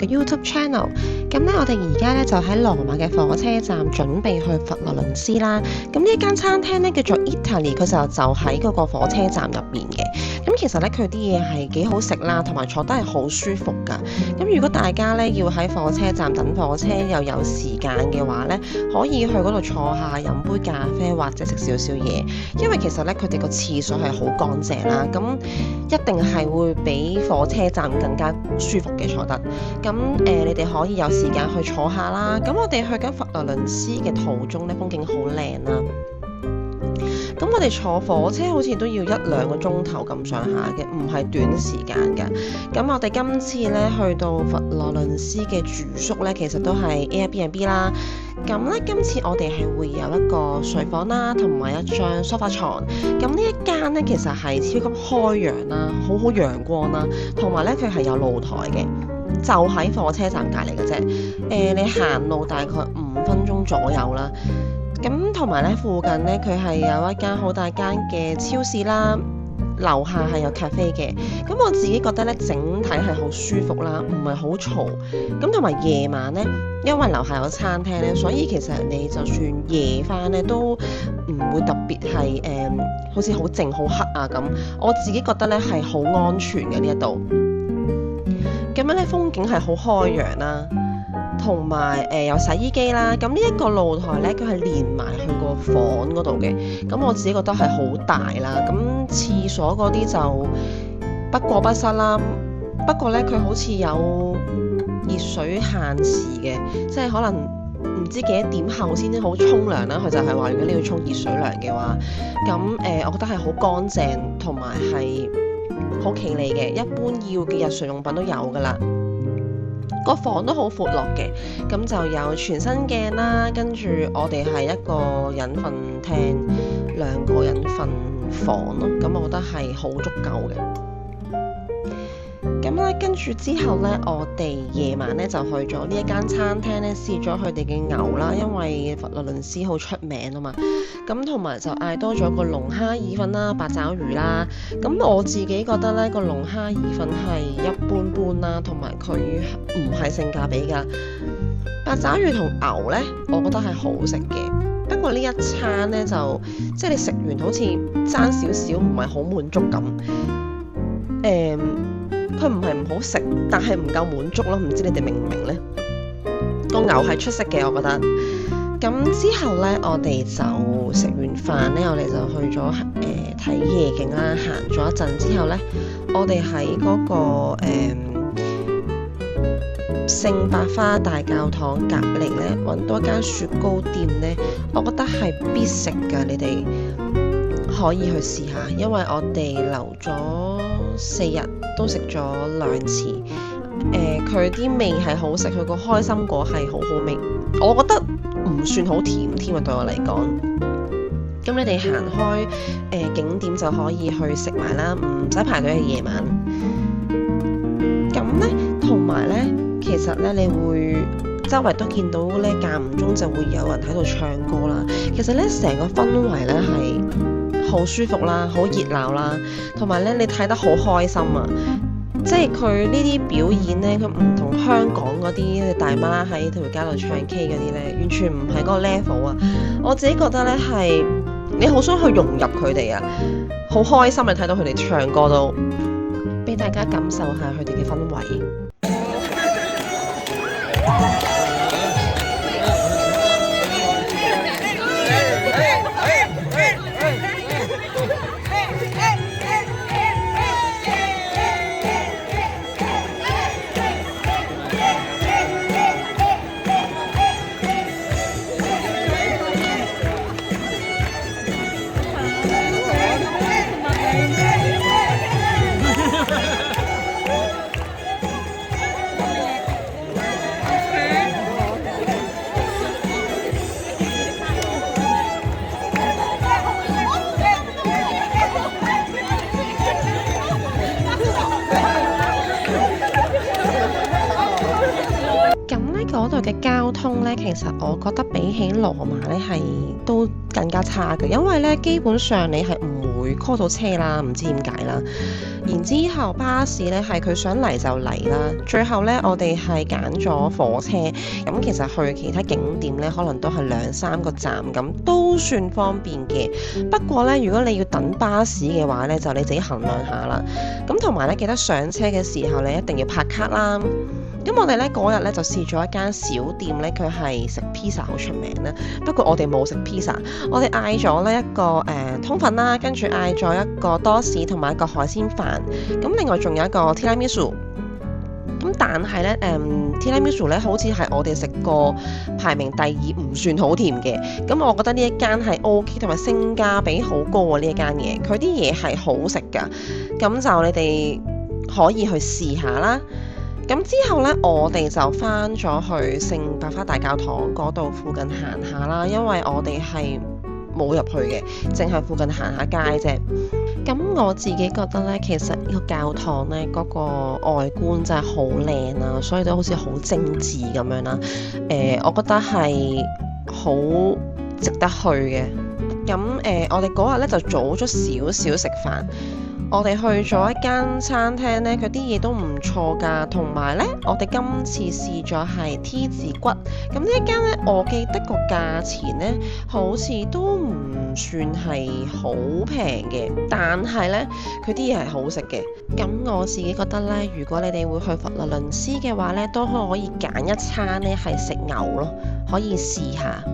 YouTube channel。咁咧，我哋而家咧就喺羅馬嘅火車站準備去佛羅倫斯啦。咁呢一間餐廳咧叫做 Italy， 佢就喺嗰個火車站入邊嘅。咁其實咧佢啲嘢係幾好食啦，同埋坐得係好舒服㗎。咁如果大家咧要喺火車站等火車又有時間嘅話咧，可以去嗰度坐下飲杯咖啡或者食少少嘢，因為其實咧佢哋個廁所係好乾淨啦，咁一定係會比火車站更加舒服嘅坐得。咁你哋可以有時間去坐下啦。咁我哋去緊佛羅倫斯嘅途中咧，風景好靚啦。咁我哋坐火車好似都要1-2個鐘頭咁上下嘅，唔係短時間㗎。咁我哋今次咧去到佛羅倫斯嘅住宿咧，其實都係 Airbnb 啦。咁咧今次我哋係會有一個睡房啦，同埋一張梳化床。咁呢一間咧其實係超級開揚啦，好陽光啦，同埋咧佢係有露台嘅，就喺火車站隔離嘅啫。你行路大概5分鐘左右啦。咁同埋咧，附近咧佢係有一間好大間嘅超市啦，樓下係有 cafe 嘅。咁我自己覺得咧，整體係好舒服啦，唔係好嘈。咁同埋夜晚咧，因為樓下有餐廳咧，所以其實你就算夜返咧，都唔會特別係好似好靜好黑啊咁。我自己覺得咧係好安全嘅呢一度。咁樣咧風景係好開揚啦。同埋有洗衣機啦，咁呢一個露台咧，佢係連埋去個房嗰度嘅。咁我自己覺得係好大啦。咁廁所嗰啲就不過不失啦。不過咧，佢好似有熱水限時嘅，即係可能唔知幾多點後先好沖涼啦。佢就係話，如果你要沖熱水涼嘅話，咁我覺得係好乾淨，同埋係好企理嘅。一般要嘅日常用品都有㗎啦。個房都好闊落嘅，咁就有全身鏡啦，跟住我哋係一個人瞓廳，2個人瞓房咯，咁我覺得係好足夠嘅。咁咧，跟住之後咧，我哋夜晚咧就去咗呢一間餐廳咧，試咗佢哋嘅牛啦，因為佛羅倫斯好出名啊嘛。咁同埋就嗌多咗個龍蝦意粉啦、八爪魚啦。咁我自己覺得咧，個龍蝦意粉係一般般啦，同埋佢唔係性價比㗎。八爪魚同牛咧，我覺得係好食嘅。不過呢一餐咧就即係你食完好似爭少少，唔係好滿足感。佢唔係唔好食，但係唔夠滿足咯。唔知你哋明唔明呢？個牛係出色嘅，我覺得。咁之後呢，我哋就食完飯呢，我哋就去咗睇夜景啦。行咗一陣之後呢，我哋喺嗰個聖百花大教堂隔離呢，揾到一間雪糕店呢，我覺得係必食㗎，你哋可以去試下，因為我哋留咗4日都食咗2次。佢啲味係好食，佢個開心果係好好味，我覺得唔算好甜添啊，對我嚟講。咁你哋行開景點就可以去食埋啦，唔使排隊嘅夜晚。咁呢，同埋呢，其實呢，你會周圍都見到呢，間唔中就會有人喺度唱歌啦。其實呢，成個氛圍呢係好舒服啦，好熱鬧啦，同埋咧你睇得好開心啊！即係佢呢啲表演咧，佢唔同香港嗰啲大媽喺條街度唱 K 嗰啲咧，完全唔係嗰個 level 啊！我自己覺得咧係你好想去融入佢哋啊，好開心啊！睇到佢哋唱歌都俾大家感受下佢哋嘅氛圍。嗰度嘅交通通咧，其實我覺得比起羅馬咧係都更加差嘅，因為咧基本上你係唔會 call 到車啦，唔知點解啦。然之後巴士咧係佢想嚟就嚟啦，最後咧我哋係揀咗火車，咁其實去其他景點咧可能都係2-3個站咁，都算方便嘅。不過咧，如果你要等巴士嘅話咧，就你自己衡量下啦。咁同埋咧，記得上車嘅時候咧一定要拍卡啦。咁我哋咧嗰日咧就試咗一間小店咧，佢係食 pizza 好出名啦。不過我哋冇食 pizza，我哋嗌咗呢一個通粉啦，跟住嗌咗一個多士同埋一個海鮮飯。咁另外仲有一個 tiramisu。咁但係咧tiramisu 咧好似係我哋食過排名第2，唔算好甜嘅。咁我覺得呢一間係 OK， 同埋性價比好高啊！呢一間嘢，佢啲嘢係好食㗎。咁就你哋可以去試下啦。咁之後咧，我哋就返咗去聖百花大教堂嗰度附近行下啦，因為我哋係冇入去嘅，淨係附近行下街啫。咁我自己覺得咧，其實呢個教堂咧嗰個外觀真係好靚啦，所以都好似好精緻咁樣啦。我覺得係好值得去嘅。咁我哋嗰日咧就早咗少少食飯。我哋去咗一間餐廳咧，佢啲嘢都唔錯㗎，同埋咧，我哋今次試咗係 T 字骨。咁呢一間咧，我記得個價錢咧，好似都唔算係好平嘅，但係咧，佢啲嘢係好食嘅。咁我自己覺得咧，如果你哋會去佛羅倫斯嘅話咧，都可以揀一餐咧係食牛咯，可以試下。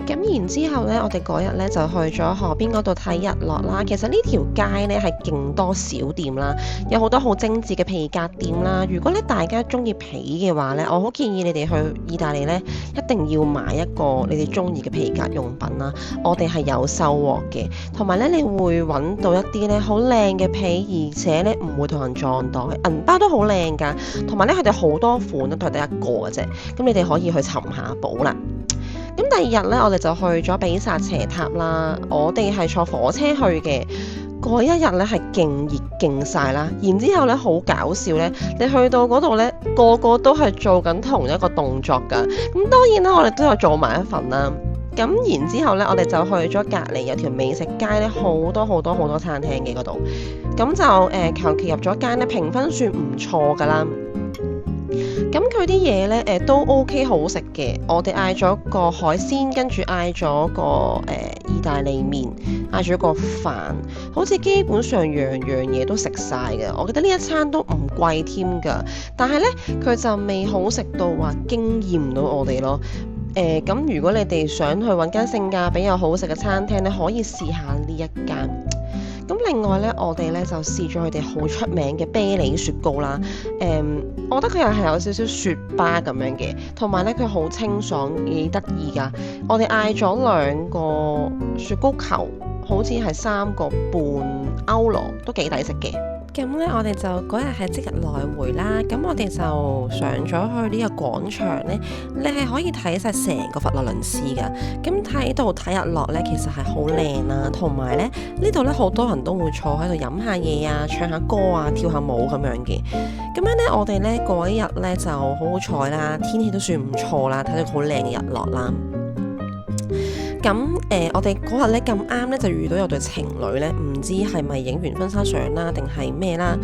咁然之後咧，我哋嗰日咧就去咗河邊嗰度睇日落啦。其實呢條街咧係勁多小店啦，有好多好精緻嘅皮革店啦。如果咧大家中意皮嘅話咧，我好建議你哋去意大利咧，一定要買一個你哋中意嘅皮革用品啦。我哋係有收穫嘅，同埋咧你會揾到一啲咧好靚嘅皮，而且咧唔會同人撞袋，銀包都好靚㗎。同埋咧佢哋好多款都係得一個嘅啫，咁你哋可以去尋下寶啦。咁第二日咧，我哋就去咗比薩斜塔啦。我哋係坐火車去嘅，嗰一日咧係勁熱勁曬啦。然之後咧好搞笑咧，你去到嗰度咧，個個都係做緊同一個動作㗎。咁當然啦，我哋都有做埋一份啦。咁然之後咧，我哋就去咗隔離有條美食街咧，好多餐廳嘅嗰度。咁就求其入咗間咧，評分算唔錯㗎啦。咁佢啲嘢咧都 OK 好食嘅，我哋嗌咗個海鮮，跟住嗌咗個意大利麵，嗌咗個飯，好似基本上樣嘢都食晒嘅。我覺得呢一餐都唔貴添㗎，但係咧佢就未好食到話驚豔唔到我哋咯。咁如果你哋想去揾間性價比又好食嘅餐廳咧，可以試下呢一間。咁另外咧，我哋咧就試咗佢哋好出名嘅啤梨雪糕啦。我覺得佢又係有少少雪巴咁樣嘅，同埋咧佢好清爽，幾得意㗎。我哋嗌咗2個雪糕球，好似係3個半歐羅，都幾抵食嘅。咁咧，我哋就嗰日係即日來回啦。咁我哋就上咗去呢個廣場咧，你係可以睇晒成個佛羅倫斯㗎。咁睇到睇日落咧，其實係好靚啦。同埋咧，呢度咧好多人都會坐喺度飲下嘢啊，唱下歌啊，跳下舞咁樣嘅。咁樣咧，我哋咧嗰一日咧就好好彩啦，天氣都算唔錯啦，睇到好靚嘅日落啦。咁我哋嗰日咧咁啱咧就遇到有對情侶咧，唔知係咪影完婚紗相啦，定係咩啦？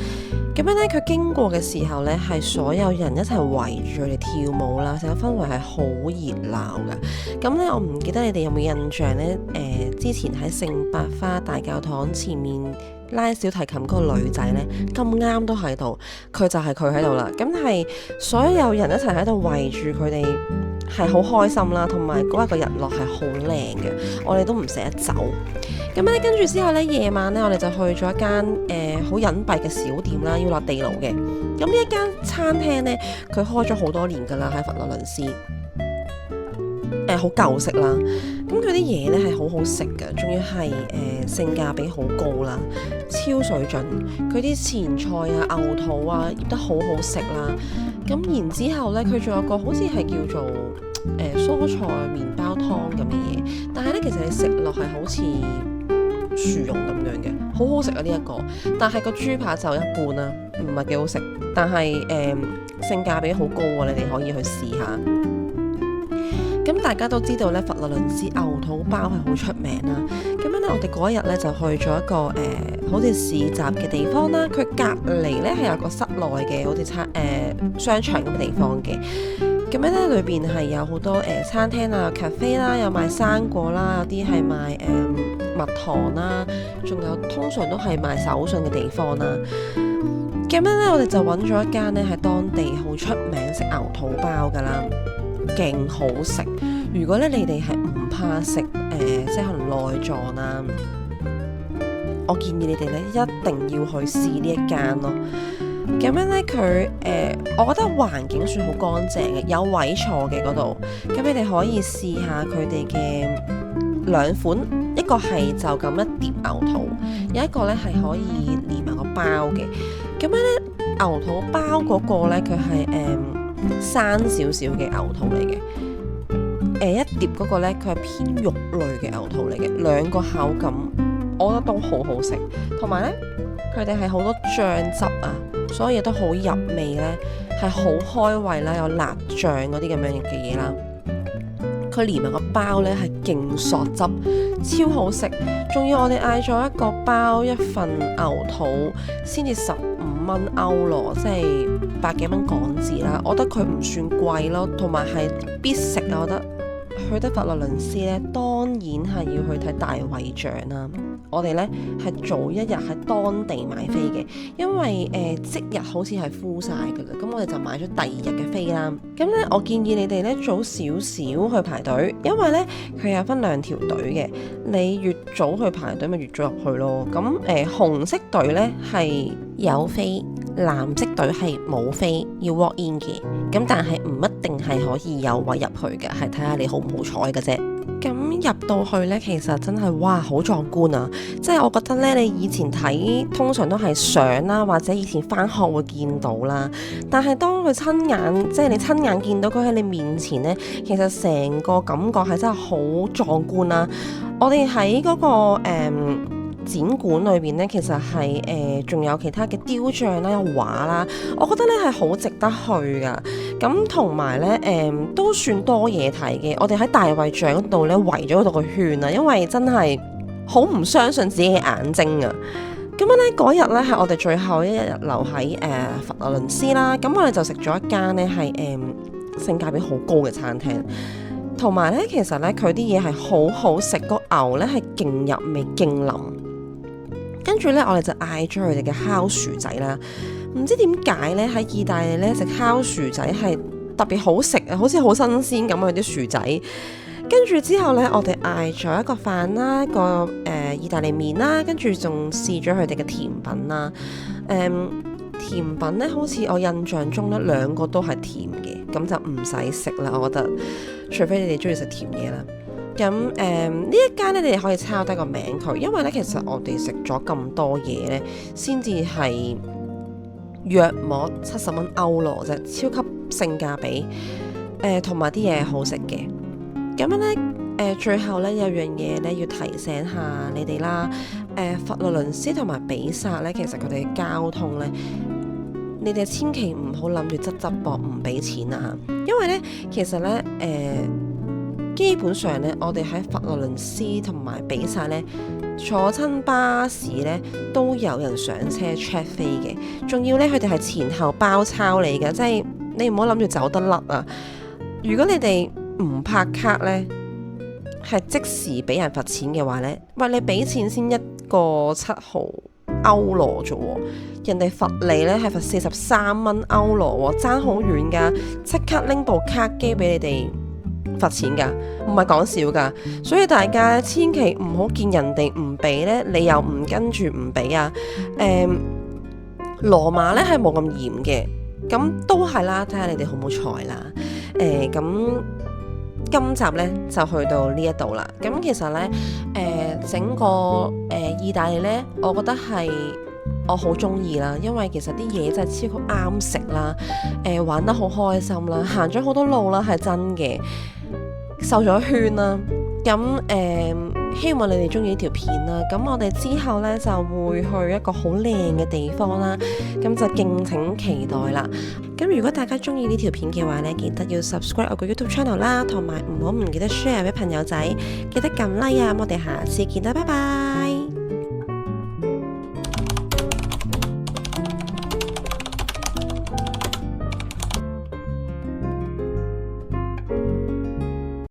咁樣咧佢經過嘅時候咧，係所有人一齊圍住佢哋跳舞啦，成個氛圍係好熱鬧㗎。咁咧我唔記得你哋有冇印象咧？之前喺聖百花大教堂前面拉小提琴嗰個女仔咧，咁啱都喺度，佢就係佢喺度啦。咁係所有人一齊喺度圍住佢哋。係好開心啦，同埋嗰日個日落係好靚嘅，我哋都唔捨得走。咁咧跟住之後咧，夜晚咧我哋就去咗一間好隱蔽嘅小店啦，要落地牢嘅。咁呢一間餐廳咧，佢開咗好多年㗎啦，喺佛羅倫斯，好舊式啦。咁佢啲嘢咧係好好食嘅，仲要係性價比好高啦，超水準。佢啲前菜啊、牛肚啊醃得好好食啦。咁然之後咧，佢仲有個好似係叫做蔬菜麵包湯咁嘅嘢，但係咧其實你食落係好似薯蓉咁樣嘅，好好食啊呢一個。但係個豬扒就一半啦，唔係幾好食，但係性價比好高喎，你哋可以去試下。咁大家都知道咧，佛羅倫斯牛肚包係好出名啦。咁樣咧，我哋嗰一日咧就去咗一個好似市集嘅地方啦。佢隔離咧係有個室內嘅好似商場咁嘅地方嘅。咁樣咧，裏邊係有好多餐廳啊、cafe 啦，有賣生果啦，有啲係賣蜜糖啦，仲有通常都係賣手信嘅地方啦。咁樣咧，我哋就揾咗一間咧喺當地好出名食牛肚包噶啦，勁好食。如果咧你哋係唔怕食即係可能內臟啊，我建議你哋咧一定要去試呢一間咯。咁樣咧佢我覺得環境算好乾淨嘅，有位坐嘅嗰度。咁你哋可以試下佢哋嘅兩款，一個係就咁一碟牛肚，有一個咧係可以連埋個包嘅。咁樣咧牛肚包嗰個咧佢係生少少嘅牛肚嚟嘅。一碟嗰個咧佢係偏肉類嘅牛肚嚟嘅，兩個口感我覺得都好好食，同埋咧佢哋係好多醬汁啊，所以都好入味咧，係好開胃啦，有辣醬嗰啲咁樣嘅嘢啦。佢連埋個包咧係勁索汁，超好食。仲要我哋嗌咗一個包一份牛肚，先至15蚊歐羅，即係百幾蚊港紙啦。我覺得佢唔算貴咯，同埋係必食啊！我覺得去得佛羅倫斯咧，當然係要去睇大衛像啦。我哋咧係早一日喺當地買飛嘅，因為即日好似係 full 晒㗎啦，咁我哋就買咗第二日嘅飛啦。咁咧我建議你哋咧早少少去排隊，因為咧佢有分2條隊嘅，你越早去排隊咪越早入去咯。咁紅色隊咧係有飛，藍色隊係冇飛，要 walk in 嘅。咁但係唔一定係可以有位入去嘅，係睇下你好唔好彩嘅啫。咁入到去呢，其實真係哇，好壯觀啊！即係我覺得呢，你以前睇通常都係相啦，或者以前返學會見到啦。但係當佢親眼，即係你親眼見到佢喺你面前呢，其實成個感覺係真係好壯觀啦。我哋喺嗰個展館裏邊呢，其實係仲有其他嘅雕像啦、有畫啦，我覺得呢係好值得去噶。咁同埋呢，都算多嘢睇嘅。我哋喺大衛像嗰度呢，圍咗嗰度個圈啊，因為真係好唔相信自己嘅眼睛啊。咁樣呢，嗰日呢係我哋最後一日留喺佛羅倫斯啦。咁我哋就食咗一間呢係性價比好高嘅餐廳。同埋呢，其實呢，佢啲嘢係好好食，個牛呢係勁入味、勁腍。跟住呢，我哋就嗌咗佢哋嘅烤薯仔啦。唔知點解呢，喺意大利呢食烤薯仔係特別好食啊，好似好新鮮咁啊啲薯仔。跟住之後呢，我哋嗌咗一個飯啦，一個意大利麵啦，跟住仲試咗佢哋嘅甜品啦。甜品呢，好似我印象中呢2個都係甜嘅，咁就唔使食啦。我覺得，除非你哋中意食甜嘢啦。咁呢一間咧，你哋可以抄低個名佢，因為咧其實我哋食咗咁多嘢咧，先至係約莫70蚊歐羅啫，超級性價比。同埋啲嘢好食嘅。咁樣咧，最後咧有樣嘢咧要提醒下你哋啦。佛羅倫斯同埋比薩咧，其實佢哋嘅交通咧，你哋千祈唔好諗住側側膊唔俾錢啊！因為咧，其實咧，基本上咧，我哋喺佛羅倫斯同埋比薩咧坐親巴士咧，都有人上車 check 飛嘅，仲要咧佢哋係前後包抄你嘅，即係你唔好諗住走得甩啊！如果你哋唔拍卡咧，係即時俾人罰錢嘅話咧，喂，你俾錢先1個7毫歐羅啫喎，人哋罰你咧係罰43蚊歐羅喎，爭好遠噶，即刻拎部卡機俾你哋罰錢噶，唔係講笑噶，所以大家千祈唔好見人哋唔俾咧，你又唔跟住唔俾啊！羅馬咧係冇咁嚴嘅，咁都係啦，睇下你哋好唔好彩啦。咁今集咧就去到呢一度啦。咁其實咧，整個意大利咧，我覺得係我好中意啦，因為其實啲嘢真係超級啱食啦，玩得好開心啦，行咗好多路啦，係真嘅，瘦咗圈啦。咁希望你哋中意呢條片啦。咁我哋之後呢，就會去一個好靚嘅地方啦，咁就敬請期待啦。咁如果大家中意呢條片嘅話呢，記得要 subscribe 我個 YouTube channel 啦，同埋唔記得 share 俾朋友仔，記得撳 like 啊！我哋下次見啦，拜拜。